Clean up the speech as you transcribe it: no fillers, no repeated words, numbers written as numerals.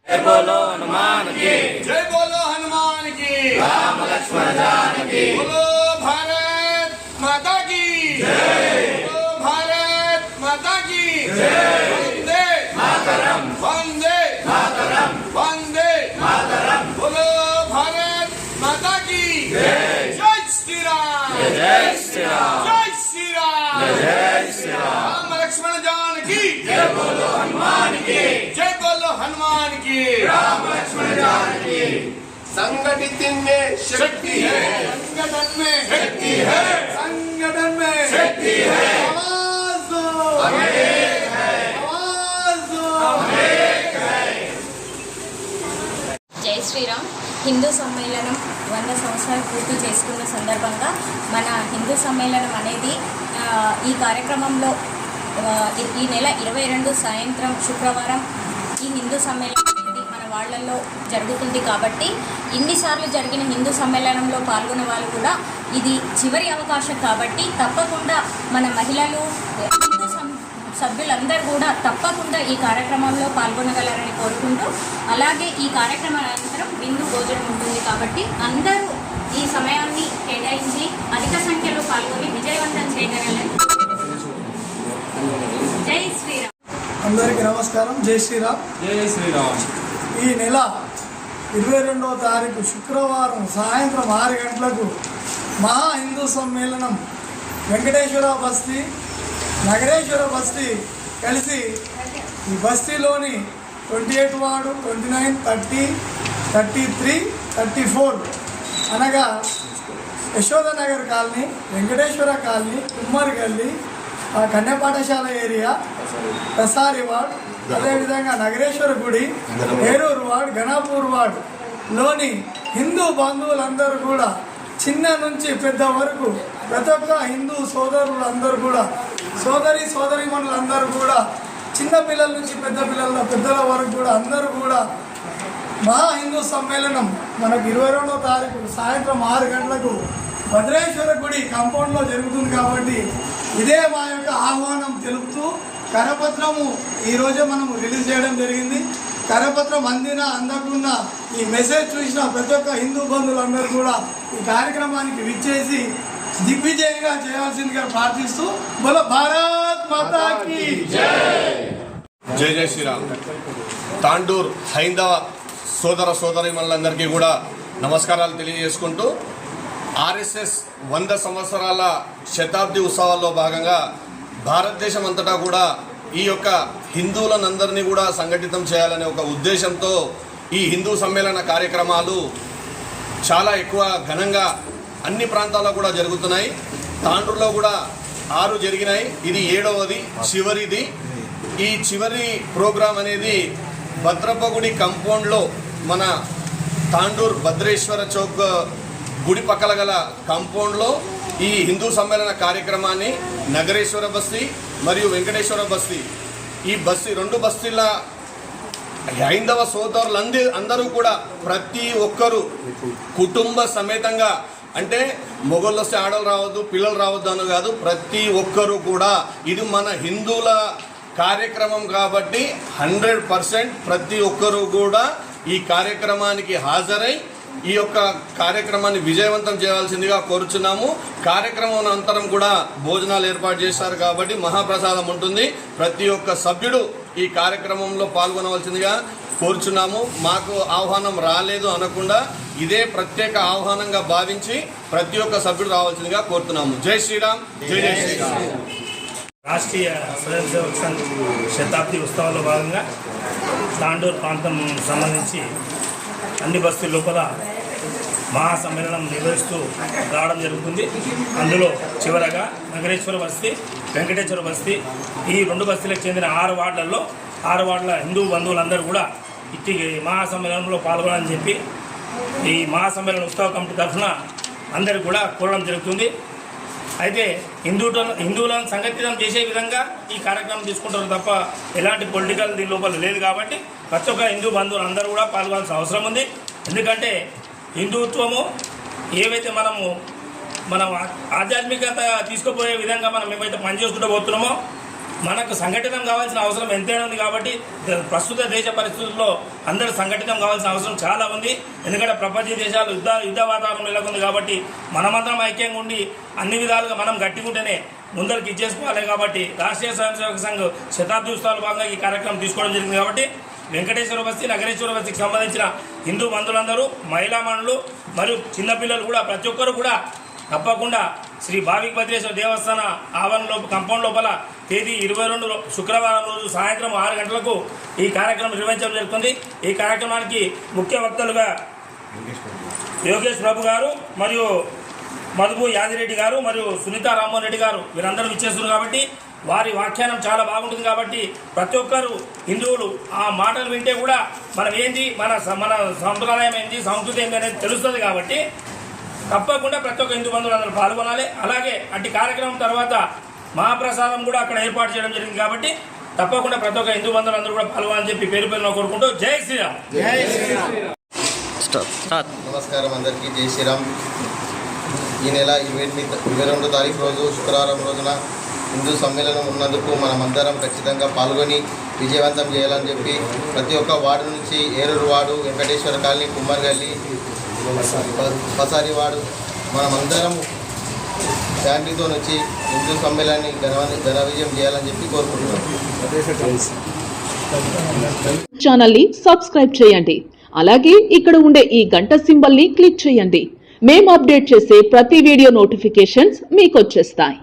जय बोलो हनुमान की, जय बोलो हनुमान की, राम लक्ष्मण जानकी, बोलो भारत माता की जय, बोलो भारत माता की जय, वंदे मातरम, वंदे मातरम, वंदे मातरम, बोलो भारत माता की जय, जय श्री राम, जय श्री राम, जय श्री राम, जय श्री राम, राम लक्ष्मण जानकी, जय बोलो हनुमान की, जय बोलो हनुमान की, राम लक्ष्मण जानकी। संगठित में शक्ति है, संगठन में शक्ति है, संगठन में शक्ति है, आवाज दो, हम एक है, आवाज दो, हम एक है। జై శ్రీరామ్. హిందూ సమ్మేళనం 100 సంవత్సరాలు పూర్తి చేసుకున్న సందర్భంగా మన హిందూ సమ్మేళనం అనేది ఈ కార్యక్రమంలో ఈ నెల 22 సాయంత్రం శుక్రవారం ఈ హిందూ సమ్మేళనం అనేది మన వాళ్ళల్లో జరుగుతుంది. కాబట్టి ఇన్నిసార్లు జరిగిన హిందూ సమ్మేళనంలో పాల్గొన్న వాళ్ళు కూడా ఇది చివరి అవకాశం కాబట్టి తప్పకుండా మన మహిళలు హిందూ సభ్యులందరూ కూడా తప్పకుండా ఈ కార్యక్రమంలో పాల్గొనగలరని కోరుకుంటూ, అలాగే ఈ కార్యక్రమం అనంతరం విందు భోజనం ఉంటుంది కాబట్టి అందరూ ఈ సమయాన్ని కేటాయించి అధిక సంఖ్యలో పాల్గొని విజయవంతం చేయగలరని. జై శ్రీరామ్. అందరికీ నమస్కారం. జై శ్రీరామ్. జై శ్రీరామ్. ఈ నెల 22వ తారీఖు శుక్రవారం సాయంత్రం 6 గంటలకు మహా హిందూ సమ్మేళనం వెంకటేశ్వర బస్తీ, నగరేశ్వర బస్తీ కలిసి ఈ బస్తీలోని 28 వార్డు, 29, 30, 33, 34 అనగా యశోదనగర్ కాలనీ, వెంకటేశ్వర కాలనీ, కుమ్మరి గల్లీ, కన్యా పాఠశాల ఏరియా, ప్రసారి వార్డ్, అదేవిధంగా నగరేశ్వర గుడి, ఏరూరు వార్డ్, గణాపూర్ వార్డులోని హిందూ బంధువులందరూ కూడా చిన్న నుంచి పెద్ద వరకు ప్రతి ఒక్క హిందూ సోదరులందరూ కూడా సోదరీమణులందరూ కూడా చిన్న పిల్లల నుంచి పెద్దల వరకు కూడా అందరూ కూడా మహా హిందూ సమ్మేళనం మనకు 22వ తారీఖు సాయంత్రం 6 గంటలకు భద్రేశ్వర గుడి కాంపౌండ్లో జరుగుతుంది. కాబట్టి ఇదే మా యొక్క ఆహ్వానం తెలుపుతూ కరపత్రము ఈరోజే మనము రిలీజ్ చేయడం జరిగింది. కరపత్రం అందకుండా ఈ మెసేజ్ చూసిన ప్రతి ఒక్క హిందూ బంధువులందరూ కూడా ఈ కార్యక్రమానికి విచ్చేసి దిగ్విజయంగా చేయాల్సిందిగా ప్రార్థిస్తూ బోలో భారత్ మాతా కీ जय जय श्री राम. తాండూర్ హైందవ సోదరీమణులందరికీ కూడా నమస్కారాలు తెలియజేసుకుంటూ ఆర్ఎస్ఎస్ 100 సంవత్సరాల శతాబ్ది ఉత్సవాల్లో భాగంగా భారతదేశం అంతటా కూడా ఈ యొక్క హిందువులందరినీ కూడా సంఘటితం చేయాలనే ఒక ఉద్దేశంతో ఈ హిందూ సమ్మేళన కార్యక్రమాలు చాలా ఎక్కువ ఘనంగా అన్ని ప్రాంతాల్లో కూడా జరుగుతున్నాయి. తాండూరులో కూడా 6 జరిగినాయి, ఇది 7వది చివరిది. ఈ చివరి ప్రోగ్రాం అనేది భద్రప్పగుడి కంపౌండ్లో మన తాండూర్ భద్రేశ్వర చౌక్ గుడి పక్కల గల కాంపౌండ్లో ఈ హిందూ సమ్మేళన కార్యక్రమాన్ని నగరేశ్వర బస్తీ మరియు వెంకటేశ్వర బస్తీ, ఈ బస్తీ 2 బస్తీల హైందవ అందరూ కూడా ప్రతి ఒక్కరూ కుటుంబ సమేతంగా, అంటే మొగోళ్ళు వస్తే ఆడలు రావద్దు, పిల్లలు రావద్దు అని కాదు, ప్రతి ఒక్కరూ కూడా ఇది మన హిందువుల కార్యక్రమం కాబట్టి 100% ప్రతి ఒక్కరూ కూడా ఈ కార్యక్రమానికి హాజరై ఈ యొక్క కార్యక్రమాన్ని విజయవంతం చేయాల్సిందిగా కోరుచున్నాము. కార్యక్రమం అనంతరం కూడా భోజనాలు ఏర్పాటు చేశారు కాబట్టి మహాప్రసాదం ఉంటుంది. ప్రతి ఒక్క సభ్యుడు ఈ కార్యక్రమంలో పాల్గొనవలసిందిగా కోరుచున్నాము. మాకు ఆహ్వానం రాలేదు అనకుండా ఇదే ప్రత్యేక ఆహ్వానంగా భావించి ప్రతి ఒక్క సభ్యుడు రావాల్సిందిగా కోరుతున్నాము. జై శ్రీరామ్. జై జై శ్రీరామ్. రాష్ట్రీయ స్వయం సేవక్ సంఘ్ శతాబ్ది ఉత్సవాల్లో భాగంగా తాండూరు ప్రాంతం సంబంధించి అన్ని బస్తీల లోపల మహాసమ్మేళనం నిర్వహిస్తూ రావడం జరుగుతుంది. అందులో చివరగా నగరేశ్వర బస్తీ, వెంకటేశ్వర బస్తీ, ఈ 2 బస్తీలకు చెందిన 6 వార్డులలో 6 వార్డుల హిందూ బంధువులందరూ కూడా ఇట్టి మహాసమ్మేళనంలో పాల్గొనాలని చెప్పి ఈ మహాసమ్మేళన ఉత్సవ కమిటీ తరఫున అందరికీ కూడా కోరడం జరుగుతుంది. అయితే హిందువులను సంఘటితం చేసే విధంగా ఈ కార్యక్రమం తీసుకుంటారు తప్ప ఎలాంటి పొలిటికల్ దీని లోపల లేదు. కాబట్టి ప్రతి ఒక్క హిందూ బంధువులు అందరూ కూడా పాల్గొనాల్సిన అవసరం ఉంది. ఎందుకంటే హిందుత్వము ఏవైతే మనం ఆధ్యాత్మికత తీసుకుపోయే విధంగా మనం ఏమైతే పనిచేసుకుంటూ పోతున్నామో మనకు సంఘటితం కావాల్సిన అవసరం ఎంతైనా ఉంది. కాబట్టి ప్రస్తుత దేశ పరిస్థితుల్లో అందరూ సంఘటితం కావాల్సిన అవసరం చాలా ఉంది. ఎందుకంటే ప్రపంచ దేశాలు యుద్ధ వాతావరణం నెలకొంది. కాబట్టి మనమందరం ఐక్యంగా ఉండి అన్ని విధాలుగా మనం గట్టిగుంటేనే ముందరికి ఇచ్చేసుకోవాలి. కాబట్టి రాష్ట్రీయ స్వయం సేవక సంఘ్ శతాబ్ది ఉత్సవాల భాగంగా ఈ కార్యక్రమం తీసుకోవడం జరిగింది. కాబట్టి వెంకటేశ్వర బస్తీ, నగరేశ్వర బస్తీకి సంబంధించిన హిందూ బంధువులందరూ, మహిళా మనులు మరియు చిన్నపిల్లలు కూడా ప్రతి ఒక్కరు కూడా తప్పకుండా శ్రీ భావిక భద్రేశ్వర దేవస్థాన ఆవరణ కంపౌండ్ లోపల తేదీ 22 శుక్రవారం రోజు సాయంత్రం 6 గంటలకు ఈ కార్యక్రమం నిర్వహించడం జరుగుతుంది. ఈ కార్యక్రమానికి ముఖ్య వక్తలుగా యోగేష్ ప్రభు గారు మరియు మధుబు యాదిరెడ్డి గారు మరియు సునీత రామ్మోహన్ రెడ్డి గారు వీరందరూ ఇచ్చేస్తున్నారు. కాబట్టి వారి వ్యాఖ్యానం చాలా బాగుంటుంది. కాబట్టి ప్రతి ఒక్కరు హిందువులు ఆ మాటలు వింటే కూడా మనం ఏంటి, మన సంప్రదాయం ఏంటి, సంస్కృతి ఏంటి అనేది తెలుస్తుంది. కాబట్టి తప్పకుండా ప్రతి ఒక్క హిందూ బంధువులు అందరూ పాల్గొనాలి. అలాగే అట్టి కార్యక్రమం తర్వాత మహాప్రసాదం కూడా అక్కడ ఏర్పాటు చేయడం జరిగింది. కాబట్టి తప్పకుండా ప్రతి ఒక్క హిందూ బంధువులు అందరూ కూడా పాల్గొనాలని చెప్పి పేరు పేరున కోరుకుంటూ జై శ్రీరామ్. నమస్కారం అందరికీ, జై శ్రీరామ్. ఈ నెల 22 తారీఖు రోజు శుక్రవారం రోజున హిందూ సమ్మేళనం ఉన్నందుకు మనమందరం ఖచ్చితంగా పాల్గొని విజయవంతం చేయాలని చెప్పి ప్రతి ఒక్క వార్డు నుంచి ఏరూరు వార్డు, వెంకటేశ్వర కాలనీ, కుమ్మర్ గల్లీ, పసారి వార్డు మనమందరం ఫ్యామిలీతో వచ్చి హిందూ సమ్మేళనాన్ని ఘన విజయం చేయాలని చెప్పి కోరుకుంటున్నాం. ఛానల్ ని సబ్స్క్రైబ్ చేయండి. అలాగే ఇక్కడ ఉండే ఈ గంట సింబల్ ని క్లిక్ చేయండి. మేము అప్డేట్ చేసే ప్రతి వీడియో నోటిఫికేషన్స్ మీకు వచ్చేస్తాయి.